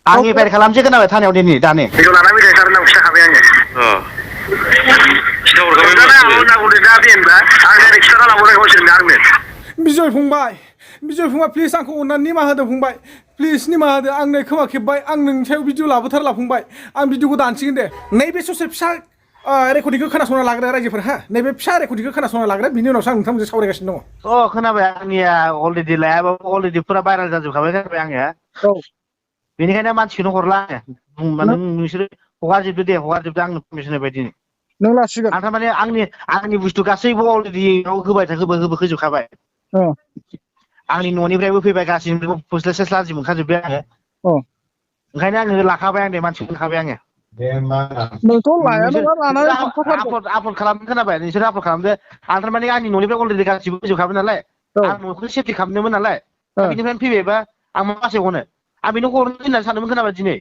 आं एफआइआर खालामसै खोनाबाय थानायाव दिनै दानि बेखौ लाना फैखायो सारनाव खिथाखाबाय आङो बिजय फंबाय प्लिज आंखौ अननानै निमाहा होदो फंबाय प्लिज निमाहा होदो आं नै खोमा खेबबाय आं नोंनि सायाव भिडिअ लाबोथारला फंबाय आं भिडिअखौ दानसिगोन दे नैबे ससे फिसा रेकर्डिंखौ खोनासंना लाग्रा रायजोफोर हा नैबे फिसा रेकर्डिंखौ खोनासंना लाग्रा बिनि उनावसो आं नोंथांमोनजों सावरायगासिनो दङ खोनाबाय आंनिया अलरेडि लायाबाबो अलरेडि फुरा भाइरेल जाजोबखाबाय खोनाबाय आङो औ बेनिखायनो मानसिखौनो हरला आङो नोंसोरो हगारजोबदो दे हगारजोबदो आंनो पारमिसन होबाय दिनै नों लासिगोन आं थारमाने आंनि बुस्थु गासैबो अलरेडि होजोबखाबाय आंनि न'निफ्रायबो फैबाय गासैनिफ्रायबो फस्ला सेस्ला जि मोनखाजोब्बाय आङो ओंखायनो आङो लाखाबाय आं दे मानसिखौ लाखाबाय आङो नोंथ' लाया नङा लानानै थांखाथारदो आपलड खालामनो खोनाबाय नोंसोर आपलड खालामदो आं थारमाने आंनि न'निफ्राय अलरेडि गासिबो होजोबखाबाय नालाय आं न'खौ सेफटि खालामदोंमोन नालाय दा बेनिफ्रायनो फैबायबा आं मा मासेखौनो आं बेनो हरनो होननानै सानदोंमोन खोनाबाय दिनै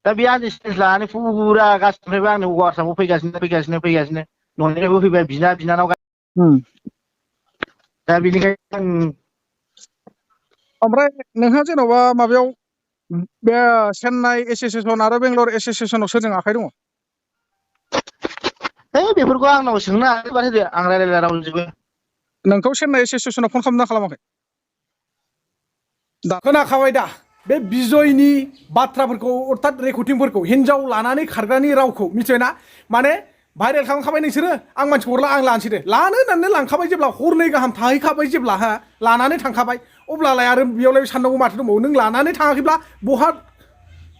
दा बे आंनि स्टेज लानानै फुरा गासिनिफ्रायबो आंनो वाट्सआपआव फैगासिनो न'निफ्रायबो फैबाय बिनानाव दा बेनिखायनो आं ओमफ्राय नोंहा जेन'बा माबायाव बे चेन्नाइ एस'सियेसन आरो बेंगलर एस'सियेसनाव सोरजों आखाइ दङ बेफोरखौ आंनाव सोंनो हागोन आं रायज्लायला रावजोंबो नोंखौ चेन्नाइ एस'सियेसनाव फन खालामना खालामाखै दा खोनाखाबाय दा बे बिजयनि बाथ्राफोरखौ अर्थात रेकर्डिंफोरखौ हिन्जाव लानानै खारग्रानि रावखौ मिथिबायना माने भाइरेल खालामखाबाय नोंसोरो आं मानसिखौ हरला आं लानोसै दे लानो होननानै लांखाबाय जेब्ला हरनै गाहाम थाहैखाबाय जेब्ला हा लानानै थांखाबाय अब्लालाय आरो बेयावलाय साननांगौ माथो दंबावो नों लानानै थाङाखैब्ला बहा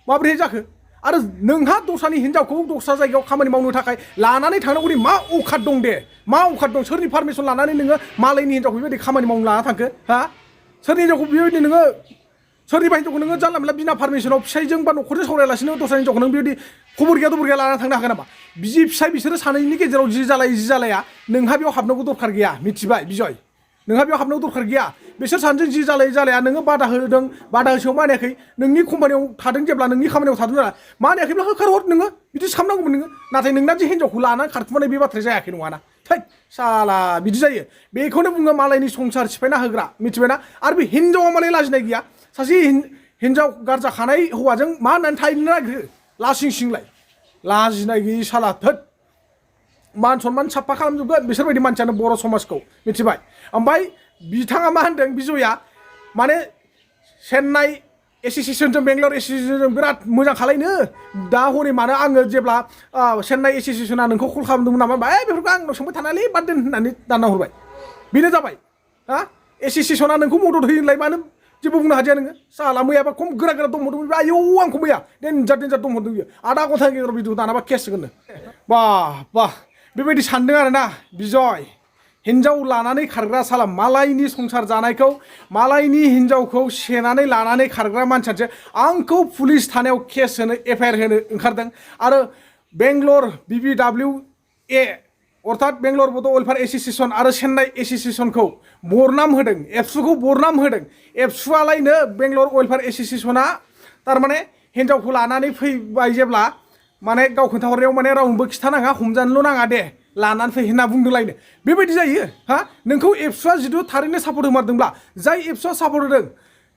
माबोरै जाखो आरो नोंहा दस्रानि हिन्जावखौ दस्रा जायगायाव खामानि मावनो थाखाय लानानै थांनांगौनि मा औकात दं दे मा औकात दं सोरनि पारमिसन लानानै नोङो मालायनि हिन्जावखौ बेबायदि खामानि मावनो लाना थांखो हा सोरनि हिन्जावखौ बेबायदि नोङो सोरनिबा हिन्जावखौ नोङो जानला मोनला बिना पारमिसनाव फिसायजों बा न'खरजों सावरायालासिनो दस्रा हिन्जावखौ नों बेबायदि खबर गैया लानानै थांनो हागोन नामा बिसि फिसाय बिसोरो सानैनि गेजेराव जि जालाया नोंहा बेयाव हाबनांगौ दरखार गैया मिथिबाय बिजय नोंहा बेयाव हाबनांगौ दरखार गैया बिसोर सानैजों जि जालाया नोङो बादा होसेयाव मानियाखै नोंनि कम्पानियाव थादों जेब्ला नोंनि खामानियाव थादों ना मानियाखैब्ला होखारहर नोङो बिदि खालामनांगौमोन नोङो नाथाय नोंना जे हिन्जावखौ लानानै खारखुमानाय बे बाथ्राया जायाखै नङाना थै साला बिदि जायो बेखौनो बुङो मालायनि संसार सिफायना होग्रा मिथिबायना आरो बे हिन्जावा मालाय लाजिनाय गैया सासे हिन्जाव गारजाखानाय हौवाजों मा होननानै थाहैनो नागिरो लासिंलाय लाजिनाय गैयि साला थोद मान सनमान साफा खालामजोबगोन बिसोरबायदि मानसियानो बर' समाजखौ मिथिबाय ओमफ्राय बिथाङा मा होनदों बिजया माने चेन्नाइ एस'सियेसनजों बेंगलर एस'सियेसनजों बिराद मोजां खालायनो दा हनै मानो आङो जेब्ला चेन्नाइ एस'सियेसना नोंखौ कल खालामदोंमोन नामा बेफोरखौ आंनाव सोंबाय थानानै बाद दोन होननानै दानना हरबाय बेनो जाबाय हा एस'सियेसना नोंखौ मदद होयोलाय मानो जेबो बुंनो हादिया नोङो साला मैयाबा खम गोरा दंहरदोंमोन आयौ आंखौ मैया देन्जार दंहरदों बियो आधा घन्टानि गेजेराव भिडिअ दानाबा केस होगोननो बाह बेबायदि सानदों आरोना बिजय हिन्जाव लानानै खारग्रा साला मालायनि संसार जानायखौ मालायनि हिन्जावखौ सेनानै लानानै खारग्रा मानसियासो आंखौ पुलिस थानायाव केस होनो एफआइआर होनो ओंखारदों आरो बेंगलर BBWA अर्थात बेंगलर बड' वेलफेयार एस'सियेसन आरो चेन्नाइ एस'सियेसनखौ बरनाम होदों एबसुखौ बरनाम होदों एबसुआलायनो बेंगलर वेलफेयार एस'सियेसना थारमाने हिन्जावखौ लानानै फैबाय जेब्ला माने गाव खोन्थाहरनायाव माने रावनोबो खिथानाङा हमजानोल' नाङा दे लानानै फै होनना बुंदोंलायनो बेबायदि जायो हा नोंखौ एबसुआ जिथु थारैनो सापर्ट होमारदोंब्ला जाय एबसुआ सापर्ट होदों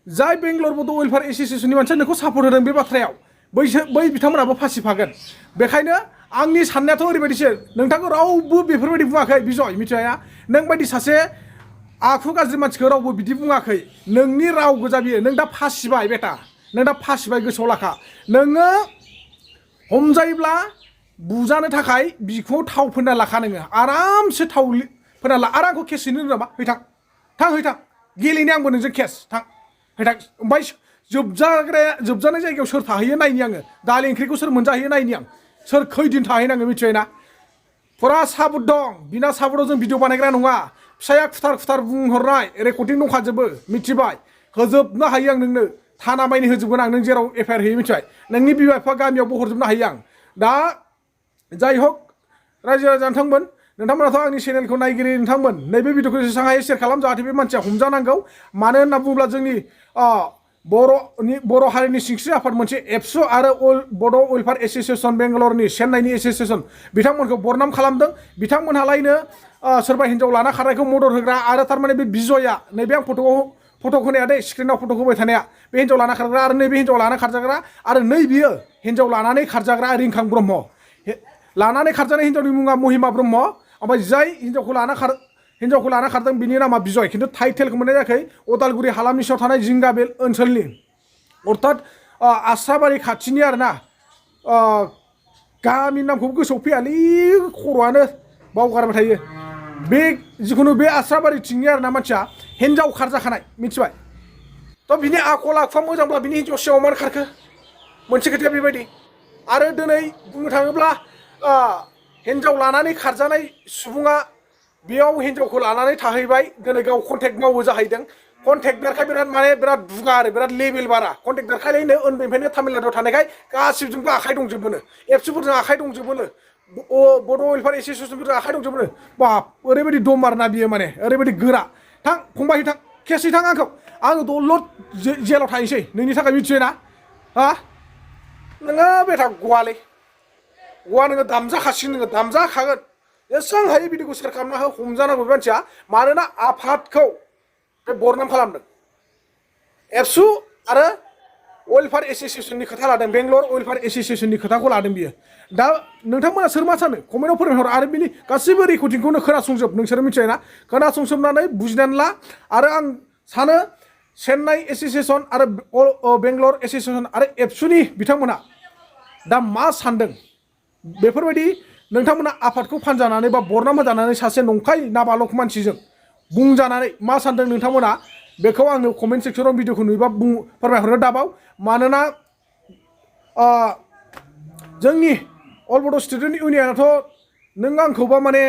जाय बेंगलर बड' वेलफेयार एस'सियेसननि मानसिया नोंखौ सापर्ट होदों बे बाथ्रायाव बै बिथांमोनाबो फासिफागोन बेखायनो आंनि साननायाथ' ओरैबायदिसो नोंथांखौ रावबो बेफोरबायदि बुङाखै बिजय मिथिबायना नों बायदि सासे आखु गाज्रि मानसिखौ रावबो बिदि बुङाखै नोंनि राव गोजा बियो नों दा फासिबाय बेटा नों दा फासिबाय गोसोआव लाखा नोङो हमजायोब्ला बुजानो थाखाय बिखुङाव थाव फोनना लाखा नोङो आरामसे थाव फोनना ला आरो आंखौ केस हैनो नामा हैथां गेलेनो आंबो नोंजों केस थां हैथां ओमफ्राय जोबजानाय जायगायाव सोर थाहैयो नायनि आङो दालि ओंख्रिखौ सोर मोनजाहैयो नायनि आं सोर खैदिन थाहैनाङो मिथिबायना फुरा साबुत दं बिना साबुताव जों भिडिअ बानायग्रा नङा फिसाया खुथार बुंहरनाय रेकर्डिं दंखाजोबो मिथिबाय होजोबनो हायो आं नोंनो थाना माइनि होजोबगोन आं नों जेराव एफआइआर होयो मिथिबाय नोंनि बिमा बिफा गामियावबो हरजोबनो हायो आं दा जाय हक रायजो राजा नोंथांमोनाथ' आंनि चेनेलखौ नायगिरि नोंथांमोन नैबे भिडिअखौ जेसेबां हायो शेयार खालाम जाहाथे बे मानसिया हमजानांगौ मानो होनना बुङोब्ला जोंनि बर' हारिनि सिंस्रि आफाद मोनसे एबसु आरो बड' वेलफेयार एस'सियेसन बेंगलरनि चेन्नाइनि एस'सियेसन बिथांमोनखौ बरनाम खालामदों बिथांमोनहालायनो सोरबा हिन्जाव लाना खारनायखौ मदद होग्रा आरो थारमाने बे बिजया नैबे आं फट'आव फट' होनाया दै स्क्रिनाव फट' होबाय थानाया बे हिन्जाव लाना खारग्रा आरो नैबे हिन्जाव लाना खारजाग्रा आरो नै बियो हिन्जाव लानानै खारजाग्रा रिंखां ब्रह्म लानानै खारजानाय हिन्जावनि मुङा महिमा ब्रह्म ओमफ्राय जाय हिन्जावखौ लाना खारदों बिनि नामा बिजय खिन्थु टाइटेलखौ मोननाय जायाखै उदालगुरि हालामनि सिङाव थानाय जिंगाबेल ओनसोलनि अर्थात आस्राबारि खाथिनि आरोना गामिनि नामखौबो गोसोआव फैयालै खर'आनो बावगारबाय थायो बे जिखुनु बे आस्राबारिथिंनि आरोना मानसिया हिन्जाव खारजाखानाय मिथिबाय थ' बिनि आखल आखुआ मोजांब्ला बिनि हिन्जाव सिगाङाव मानो खारखो मोनसे खोथाया बेबायदि आरो दिनै बुंनो थाङोब्ला हिन्जाव लानानै खारजानाय सुबुङा बेयाव हिन्जावखौ लानानै थाहैबाय दिनै गाव कन्टेक्ट मावो जाहैदों कन्टेक्टारखाय बिराद दुगा आरो बिराद लेभेल बारा कन्टेक्टारखायनो उन्दैनिफ्रायनो तामिलनाडुआव थानायखाय गासिबजोंबो आखाइ दंजोबोनो एबसुफोरजों आखाइ दंजोबोनो बड' वेलफेयार एस'सियेसनफोरजों आखाइ दंजोबोनो बाप ओरैबायदि दम आरोना बियो माने ओरैबायदि गोरा थां फंबाय थां केसै थां आङो दलद जेलाव थाहैसै नोंनि थाखाय मिथियो ना हा नोङो बेथा गवालै गवा नोङो दामजाखासिगोन नोङो दामजाखागोन जेसेबां हायो बिदिखौ सेयार खालामना हो हमजानांगौ बे मानसिया मानोना आफादखौ बे बरनाम खालामदों एबसु आरो वेलफेयार एस'सियेसननि खोथा लादों बेंगलर वेलफेयार एस'सियेसननि खोथाखौ लादों बियो दा नोंथांमोना सोर मा सानो कमेन्टआव फोरमायहर आरो बिनि गासैबो रेकर्डिंखौनो खोनासंजोब नोंसोरो मिथिबायना खोनासंजोबनानै बुजिनानै ला आरो आं सानो चेन्नाइ एस'सियेसन आरो बेंगलर एस'सियेसन आरो एबसुनि बिथांमोना दा मा सानदों बेफोरबायदि नोंथांमोना आफादखौ फानजानानै बा बरनाम होजानानै सासे नंखाय नाबालक मानसिजों बुंजानानै मा सानदों नोंथांमोना बेखौ आंनो कमेन्ट सेक्सनाव भिडिअखौ नुयोबा फोरमायहरनो दाबाव मानोना जोंनि अल बड' स्टुडेन्ट इउनियनाथ' नों आंखौबा माने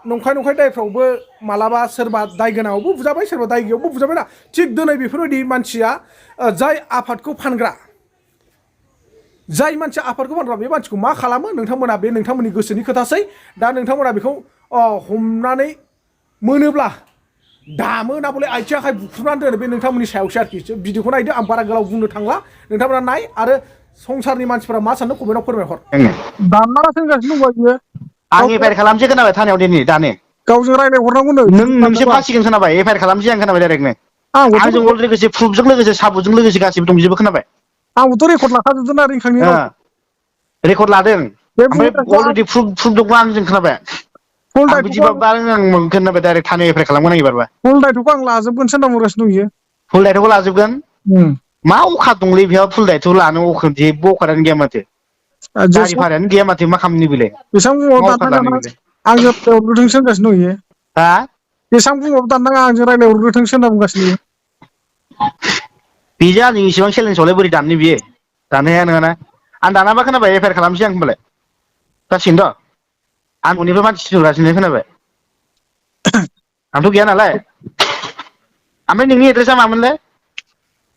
नंखाय दायफ्रावबो मालाबा सोरबा दाय गोनाङावबो बुजाबाय सोरबा दाय गैयावबो बुजाबाय ना थिग दिनै बेफोरबायदि मानसिया जाय आफादखौ फानग्रा जाय मानसिया आफादखौ फानग्रा बे मानसिखौ मा खालामो नोंथांमोना बे नोंथांमोननि गोसोनि खोथासै दा नोंथांमोना बेखौ हमनानै मोनोब्ला दामो ना बले आथिं आखाइ बुख्रुबनानै दोनो बे नोंथांमोननि सायावसो आरोखि भिडिअखौ नायदो आं बारा गोलाव बुंनो थांला नोंथांमोना नाय आरो संसारनि मानसिफोरा मा सानदों कमेन्टआव फोरमायहर दानना सोंगासिनो दंबा बियो आं एफआइआर खालामसै खोनाबाय थानायाव दिनै दानो गावजों रायज्लायहरनांगौनो नोंसो फासिगोन खोनाबाय एफआइआर खालामसै आं खोनाबाय डाइरेक्टनो आंजों लोगोसे प्रुफजों लोगोसे साबुतजों लोगोसे गासिबो दंजोबो खोनाबाय आंबोथ' रेकर्ड लाखाजोबदों ना रिंखांनि रेकर्ड लादों ओमफ्राय अलरेडि प्रुफ दङ आंजों खोनाबाय आं बिदिबा आं खोनाबाय डाइरेक्ट थानायाव एफआइआर खालामगोन आं एबारबा फुल दायथ'खौ आं लाजोबगोन सोरनाव दंयो फुल दायथ'खौ लाजोबगोन मा अखा दंलै बेयाव फुल दायथ' लानो जेबो अखारानो गैया माथो गारि भारायानो गैया माथो मा खालामनि बेलाय बेसेबां बुङाव दाननाङा आंजों रायज्लायहरग्रोथोंसो होनगासिनो दं इयो हा बेसेबां बुङाव दाननाङा आंजों रायज्लायहरग्रोथोंसो होनना बुंगासिनो बेजों आंजों इसेबां चेलेन्जआवलाय बोरै दाननो बियो दानो हाया नङाना आं दानाबा खोनाबाय एफआइआर खालामसै आं होनबालाय जासिगोन थ' आं न'निफ्राय मानसि थिनहरगासिनो खोनाबाय आंथ' गैया नालाय ओमफ्राय नोंनि एड्रेसा मामोनलाय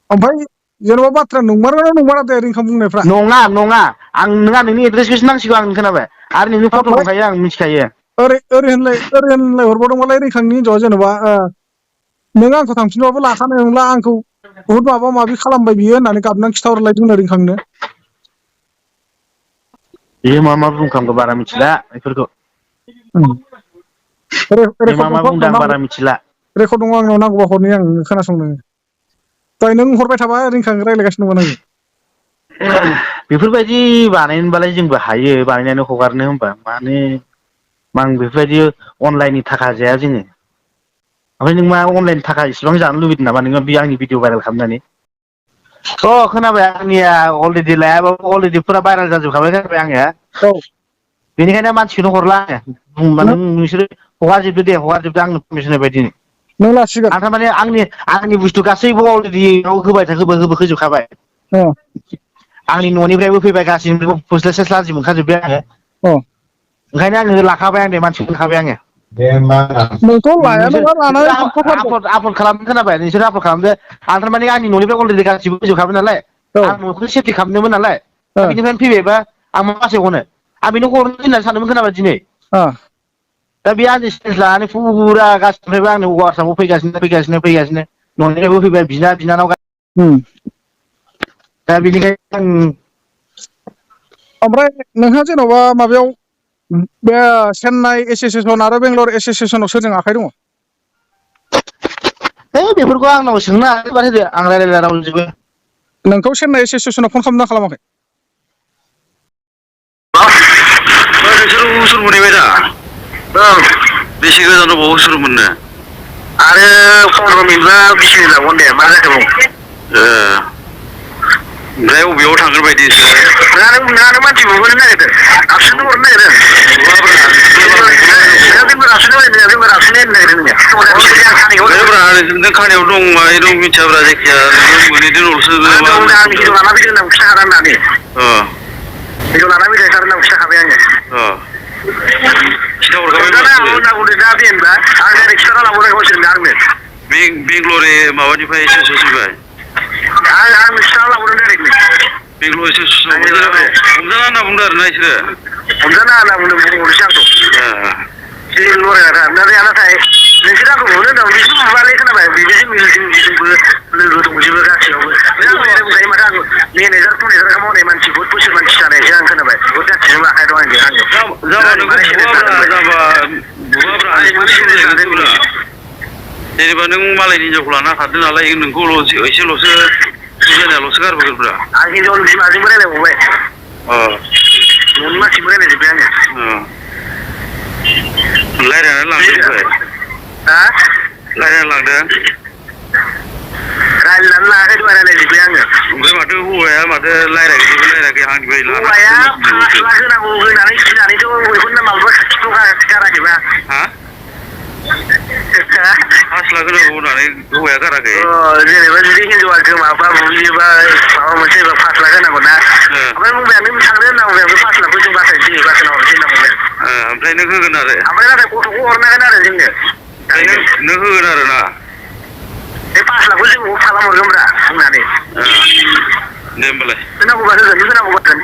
ओमफ्राय जेनेबा बाथ्रा नंमारगौना नंमारा दे रिंखां बुंनायफ्रा नङा आं नोंनि एड्रेसखौसो नांसिगौ आं खोनाबाय आरो नोंनि फट' दंखायो आं मिथिखायो ओरै होनलाय हरबावदोंबालाय रिंखांनि हिन्जावा जेनेबा नों आंखौ थांफिनबाबो लाखानाय नंला आंखौ बुहुत माबा माबि खालामबाय बियो होननानै गाबनानै खिथाहरलायदोंनो रिंखांनो बेयो मा बुंखांखो बारा मिथिला बेफोरखौ मा बुंदों आं बारा मिथिला रेकर्ड दङ आंनाव नांगौबा हरनि आं खोनासंनो दहाय नों हरबाय थाबा रिंखां रायज्लायगासिनो दंमोन आङो बेफोरबायदि बानायनोबालाय जोंबो हायो बानायनानै हगारनो होनबा मानो आं बेफोरबायदि अनलाइननि थाखा जाया जोङो ओमफ्राय नों मा अनलाइननि थाखा इसेबां जानो लुबैदों नामा नोङो बे आंनि भिडिअ भाइरेल खालामनानै खोनाबाय आंनिया अलरेडि लायाबाबो अलरेडि फुरा भाइरेल जाजोबखाबाय खोनाबाय आङो बेनिखायनो मानसिखौनो हरला आङो बुंबा नोंसोरो हगारजोबदो आंनो पारमिसन होबाय दिनै नों लासिगोन आं थारमाने आंनि बुस्थु गासैबो अलरेडि होजोबखाबाय आंनि न'निफ्रायबो फैबाय गासैनिफ्रायबो फस्ला सेस्ला मोनखाजोब्बाय आङो ओंखायनो आङो लाखाबाय आं दे मानसिखौ लाखाबाय आङो नोंसोर आपलड खालामनो खोनाबाय नोंसोर आपलड खालामदो आं थारमाने आंनि न'निफ्राय अलरेडि गासिबो होजोबखाबाय नालाय आं न'खौनो सेफटि खालामदोंमोन नालाय दा बिनिफ्रायनो फैबायबा आं मा बासायग'नो आं बेनो हरनो होननानै सानदोंमोन खोनाबाय दिनै दा बे आंनि चेन्ज लानानै फुरा गासिनिफ्रायबो आंनो वाट्सआपआव फैगासिनो न'निफ्रायबो फैबाय बिनानाव दा बेनिखायनो आं ओमफ्राय नोंहा जेन'बा माबायाव बे चेन्नाइ एस'सियेसन आरो बेंगलर एस'सियेसनाव सोरजों आखाइ दङ बेफोरखौ आंनाव सोंनो हागोन आं रायज्लायला रावजोंबो नोंखौ चेन्नाइ एस'सियेसनाव फन खालामना खालामाखै नोंसोर उसुर मोनहैबाय दा ओं बेसे गोजान दंबावो उसुर मोननो आरो 15 मिनिट बा 20 मिनिट लागोन दे मा जाखो बुं ओमफ्राय बबेयाव थांगोन बायदि नोंहानो मानसि बुबोनो नागिरदों आबसुनो हरनो नागिरदों नों खानायाव दं माहाय दं मिथियाब्रा जायखिया मोनहैदों उनावसो आं हिनजाव लाना फैदों होनना खिन्थाखादों होननानै हिनजाव लाना फैदों सार होनना खिन्थाखाबाय आङो खिन्थाहरखाबाय दा जेनेबा आं डाइरेक्ट खिन्थाना लाबोनाय गावसोरनो आंनो बेंगलरे माबानिफ्राय एसे सफैबाय आं खिन्थाना लाबोदों डाइरेक्टनो बेंगलर एसे हमजाना होनना बुंदों आरोना बिसोरो हमजाना होनना बुंदों बुंहरनोसै आंखौ जि लराया नाथाय नोंसोर आंखौ बुनो होनदों बिसोर बुबालै खोनाबाय बेजों जोंबो लोगो दंजोबो गासैयावबो बुंजायो माथो आं मेनेजार टुनेजार मावनाय मानसि बहुत बोसोर मानसि जानायसो आं खोनाबाय बहुत गासैजों आखाइ दं आंजों जेनेबा नों मालायनि हिनजावखौ लाना खारदों नालाय नोंखौल' एसेल'सो बुजायनाल'सो गारबोगोनब्रा आं हिनजावनि बिमाजोंबो रायज्लायबावबाय न'नि मानसिबो रायज्लायजोब्बाय आङो रायज्लायनानै लांदों ओमफ्राय रायज्लायनानै लांदों रायज्लायनानै लायाखै दहाय रायज्लायजोब्बाय आङो ओमफ्राय माथो हौवाया माथो रायज्लायाखै आंनिफ्राय हौवाया फास्ला होनांगौ होनानै गिनानैथ' बेखौनो माबा खाथिखौ गाराखैबा फास्ला होनांगौ होननानै हौवाया गाराखै जेनेबा जुदि हिनजावा गोमाबा बुयोबा माबा मोनसे फास्ला होनांगौ ना ओमफ्राय बुंबाय नों थांदो होनना बुंबाय ओमफ्राय फास्लाखौ जों बासायनोसै बासायनांगौसै होनना बुंबाय ओमफ्राय नों होगोन आरो ओमफ्राय नाथाय गथ'खौ हरनांगोन आरो जोंनो नों होगोन आरो ना बे फास्लाखौ जों खालामहरगोनब्रा बुंनानै दे होमबालाय होनांगौबा होगोन होनांगौबा होगोन